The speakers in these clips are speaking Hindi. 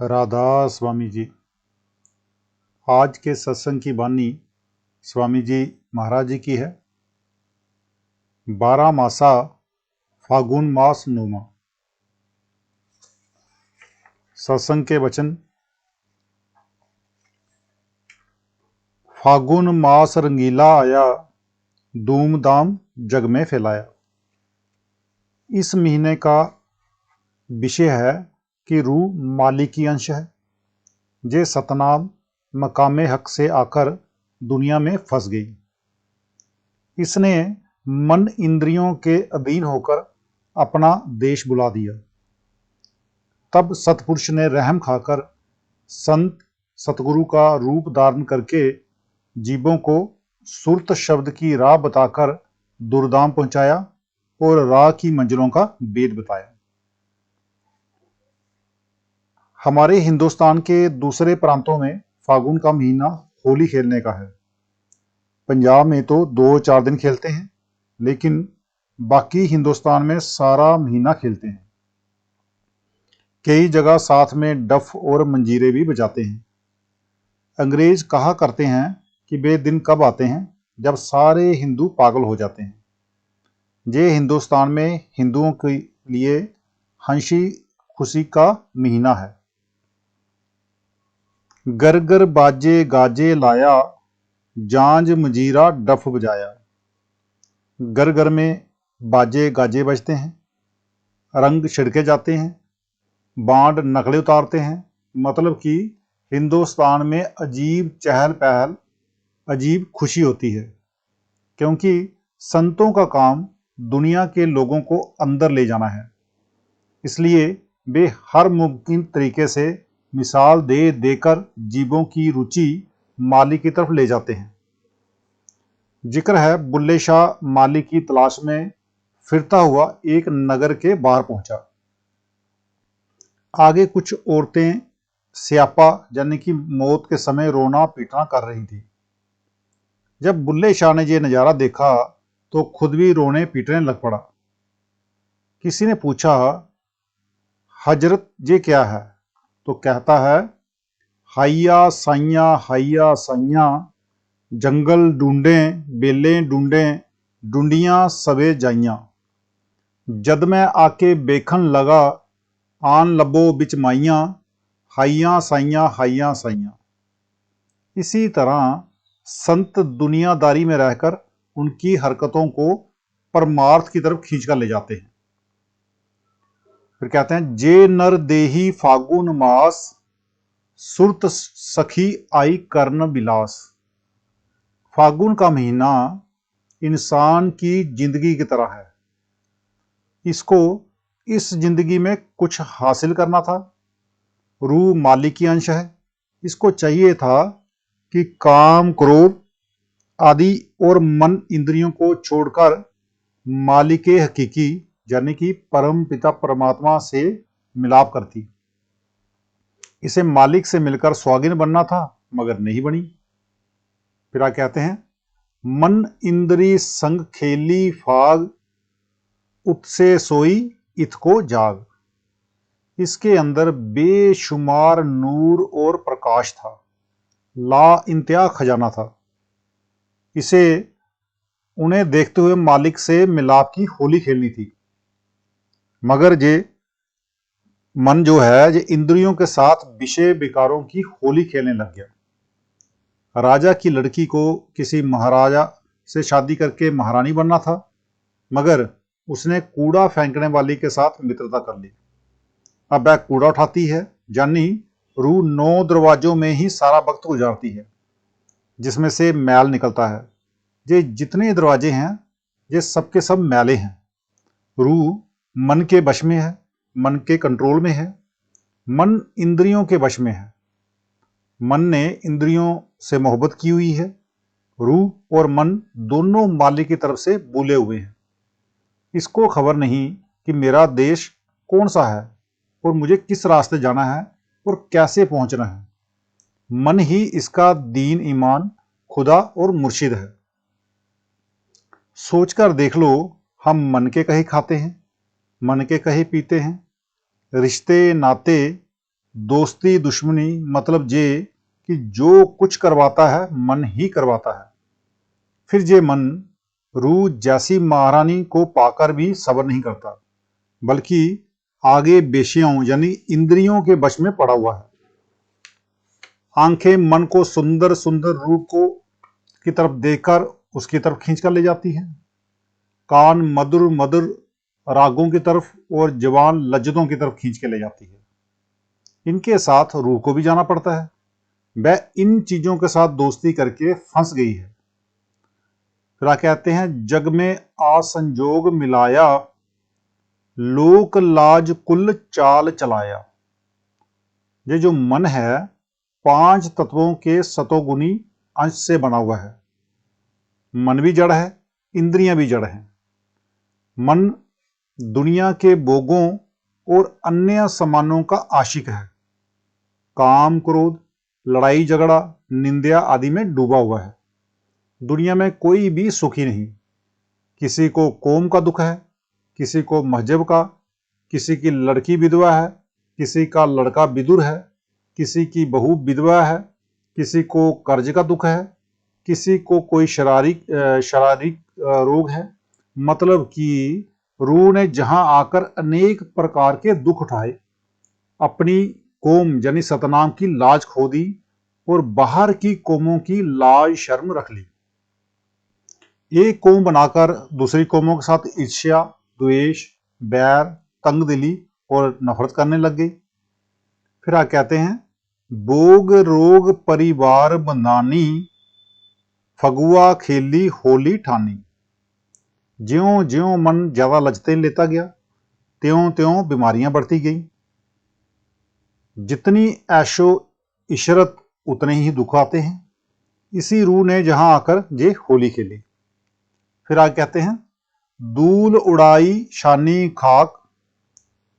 राधा स्वामी जी। आज के सत्संग की वाणी स्वामी जी महाराज जी की है। 12 मासा फागुन मास नोमा। सत्संग के वचन। फागुन मास रंगीला आया, धूमधाम जग में फैलाया। इस महीने का विषय है कि रूह मालिकी अंश है, जे सतनाम मकामे हक से आकर दुनिया में फंस गई। इसने मन इंद्रियों के अधीन होकर अपना देश बुला दिया। तब सतपुरुष ने रहम खाकर संत सतगुरु का रूप धारण करके जीवों को सुरत शब्द की राह बताकर दुर्धाम पहुंचाया और राह की मंजिलों का भेद बताया। हमारे हिंदुस्तान के दूसरे प्रांतों में फागुन का महीना होली खेलने का है। पंजाब में तो 2-4 दिन खेलते हैं, लेकिन बाकी हिंदुस्तान में सारा महीना खेलते हैं। कई जगह साथ में डफ और मंजीरे भी बजाते हैं। अंग्रेज कहा करते हैं कि वे दिन कब आते हैं जब सारे हिंदू पागल हो जाते हैं। ये हिंदुस्तान में हिंदुओं के लिए हंसी खुशी का महीना है। गर गर बाजे गाजे लाया, जांज मंजीरा डफ बजाया। घर घर में बाजे गाजे बजते हैं, रंग छिड़के जाते हैं, बांड नकले उतारते हैं। मतलब कि हिंदुस्तान में अजीब चहल पहल, अजीब खुशी होती है, क्योंकि संतों का काम दुनिया के लोगों को अंदर ले जाना है। इसलिए वे हर मुमकिन तरीके से मिसाल दे देकर जीवों की रुचि मालिक की तरफ ले जाते हैं। जिक्र है बुल्ले शाह मालिक की तलाश में फिरता हुआ एक नगर के बाहर पहुंचा। आगे कुछ औरतें स्यापा यानी कि मौत के समय रोना पीटना कर रही थी। जब बुल्ले शाह ने यह नज़ारा देखा तो खुद भी रोने पीटने लग पड़ा। किसी ने पूछा, हजरत ये क्या है? तो कहता है, हाइया साइया जंगल ढूंढे बेले ढूंढे ढूंढियां सबे जाइयां। जद मैं आके बेखन लगा, आन लबो बिच माइयां, हाइया साइया। इसी तरह संत दुनियादारी में रहकर उनकी हरकतों को परमार्थ की तरफ खींचकर ले जाते हैं। फिर कहते हैं, जे नर देही फागुन मास, सुरत सखी आई कर्ण विलास। फागुन का महीना इंसान की जिंदगी की तरह है। इसको इस जिंदगी में कुछ हासिल करना था। रूह मालिकी अंश है। इसको चाहिए था कि काम क्रोध आदि और मन इंद्रियों को छोड़कर मालिके हकीकी यानी कि परम पिता परमात्मा से मिलाप करती। इसे मालिक से मिलकर स्वागिन बनना था, मगर नहीं बनी। फिर आप कहते हैं, मन इंद्री संग खेली फाग, उत्से सोई इतको जाग। इसके अंदर बेशुमार नूर और प्रकाश था, ला इंतहा खजाना था। इसे उन्हें देखते हुए मालिक से मिलाप की होली खेलनी थी, मगर ये मन जो है ये इंद्रियों के साथ विषय विकारों की होली खेलने लग गया। राजा की लड़की को किसी महाराजा से शादी करके महारानी बनना था, मगर उसने कूड़ा फेंकने वाली के साथ मित्रता कर ली। अब वह कूड़ा उठाती है, यानी रूह 9 दरवाजों में ही सारा वक्त गुजारती है, जिसमें से मैल निकलता है। ये जितने दरवाजे हैं ये सब के सब मैले हैं। रूह मन के वश में है, मन के कंट्रोल में है, मन इंद्रियों के वश में है। मन ने इंद्रियों से मोहब्बत की हुई है। रूह और मन दोनों मालिक की तरफ से बुले हुए हैं। इसको खबर नहीं कि मेरा देश कौन सा है और मुझे किस रास्ते जाना है और कैसे पहुंचना है। मन ही इसका दीन ईमान खुदा और मुर्शिद है। सोचकर देख लो, हम मन के कहे खाते हैं, मन के कहे पीते हैं। रिश्ते नाते दोस्ती दुश्मनी मतलब ये कि जो कुछ करवाता है मन ही करवाता है। फिर ये मन रूह जैसी महारानी को पाकर भी सब्र नहीं करता, बल्कि आगे बेशियों यानी इंद्रियों के वश में पड़ा हुआ है। आंखें मन को सुंदर सुंदर रूप को की तरफ देखकर उसकी तरफ खींच कर ले जाती हैं। कान मधुर मधुर रागों की तरफ और जवान लज्जतों की तरफ खींच के ले जाती है। इनके साथ रूह को भी जाना पड़ता है। वह इन चीजों के साथ दोस्ती करके फंस गई है। फिर कहते हैं, जग में असंजोग मिलाया, लोक लाज कुल चाल चलाया। ये जो मन है 5 तत्वों के सतोगुणी अंश से बना हुआ है। मन भी जड़ है, इंद्रियां भी जड़ हैं। मन दुनिया के भोगों और अन्य सामानों का आशिक है। काम क्रोध लड़ाई झगड़ा निंदा आदि में डूबा हुआ है। दुनिया में कोई भी सुखी नहीं। किसी को कौम का दुख है, किसी को मजहब का, किसी की लड़की विधवा है, किसी का लड़का विदुर है, किसी की बहू विधवा है, किसी को कर्ज का दुख है, किसी को कोई शारीरिक रोग है। मतलब कि रूह ने जहां आकर अनेक प्रकार के दुख उठाए, अपनी कौम यानी सतनाम की लाज खो दी और बाहर की कौमों की लाज शर्म रख ली। एक कौम बनाकर दूसरी कौमों के साथ ईर्ष्या द्वेष बैर तंगदिली और नफरत करने लग गई। फिर आप कहते हैं, भोग रोग परिवार बंधानी, फगुआ खेली होली ठानी। ज्यों ज्यों मन ज्यादा लचते लेता गया, त्यों त्यों बीमारियां बढ़ती गई। जितनी ऐशो इशरत उतने ही दुख आते हैं। इसी रूह ने जहां आकर ये होली खेली। फिर आगे कहते हैं, धूल उड़ाई शानी खाक,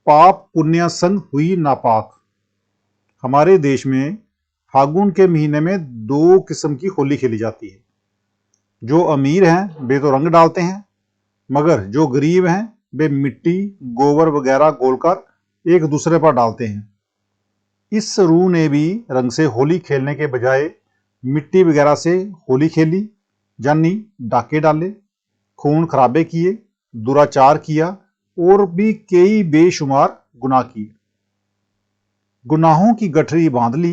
पाप पुण्य संग हुई नापाक। हमारे देश में फागुन के महीने में 2 किस्म की होली खेली जाती है। जो अमीर हैं वे तो रंग डालते हैं, मगर जो गरीब हैं वे मिट्टी गोबर वगैरह घोलकर एक दूसरे पर डालते हैं। इस रूह ने भी रंग से होली खेलने के बजाय मिट्टी वगैरह से होली खेली, यानी डाके डाले, खून खराबे किए, दुराचार किया और भी कई बेशुमार गुनाह किए। गुनाहों की गठरी बांध ली,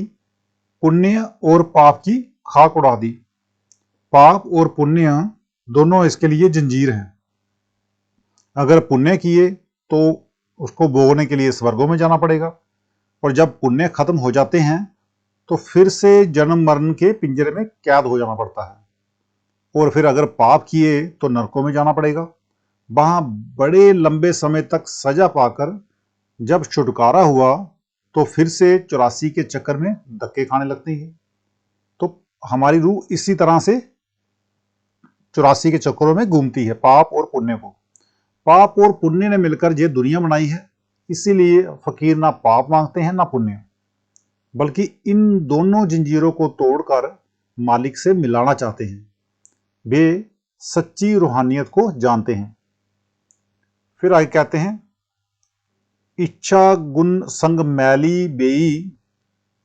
पुण्य और पाप की खाक उड़ा दी। पाप और पुण्य दोनों इसके लिए जंजीर हैं। अगर पुण्य किए तो उसको भोगने के लिए स्वर्गों में जाना पड़ेगा, और जब पुण्य खत्म हो जाते हैं तो फिर से जन्म मरण के पिंजरे में कैद हो जाना पड़ता है। और फिर अगर पाप किए तो नरकों में जाना पड़ेगा। वहां बड़े लंबे समय तक सजा पाकर जब छुटकारा हुआ तो फिर से 84 के चक्कर में धक्के खाने लगती है। तो हमारी रूह इसी तरह से 84 के चक्करों में घूमती है, पाप और पुण्य को। पाप और पुण्य ने मिलकर ये दुनिया बनाई है। इसीलिए फकीर ना पाप मांगते हैं ना पुण्य, बल्कि इन दोनों जंजीरों को तोड़कर मालिक से मिलाना चाहते हैं। वे सच्ची रूहानियत को जानते हैं। फिर आगे कहते हैं, इच्छा गुण संग मैली बेई,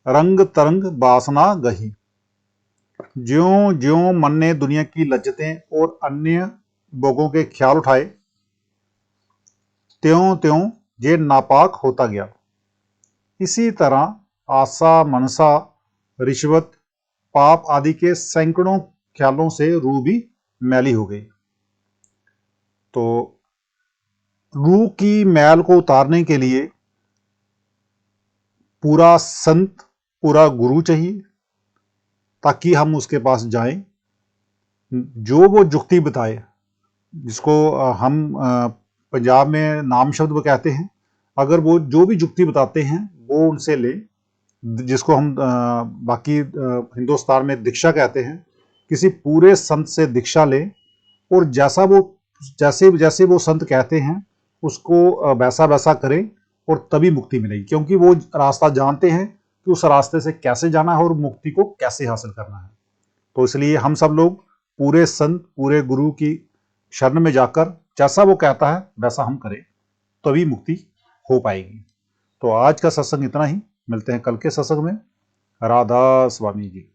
रंग तरंग बासना गही। ज्यों ज्यों मन ने दुनिया की लज्जतें और अन्य भोगों के ख्याल उठाए, त्यों त्यों ये नापाक होता गया। इसी तरह आशा मनसा रिश्वत पाप आदि के सैकड़ों ख्यालों से रूह भी मैली हो गई। तो रूह की मैल को उतारने के लिए पूरा संत, पूरा गुरु चाहिए, ताकि हम उसके पास जाएं। जो वो जुक्ति बताए, जिसको हम पंजाब में नाम शब्द वो कहते हैं, अगर वो जो भी जुक्ति बताते हैं वो उनसे ले, जिसको हम बाकी हिंदुस्तान में दीक्षा कहते हैं। किसी पूरे संत से दीक्षा ले और जैसे वो संत कहते हैं उसको वैसा वैसा करें, और तभी मुक्ति मिलेगी। क्योंकि वो रास्ता जानते हैं कि उस रास्ते से कैसे जाना है और मुक्ति को कैसे हासिल करना है। तो इसलिए हम सब लोग पूरे संत, पूरे गुरु की शरण में जाकर जैसा वो कहता है वैसा हम करें, तभी मुक्ति हो पाएगी। तो आज का सत्संग इतना ही। मिलते हैं कल के सत्संग में। राधा स्वामी जी।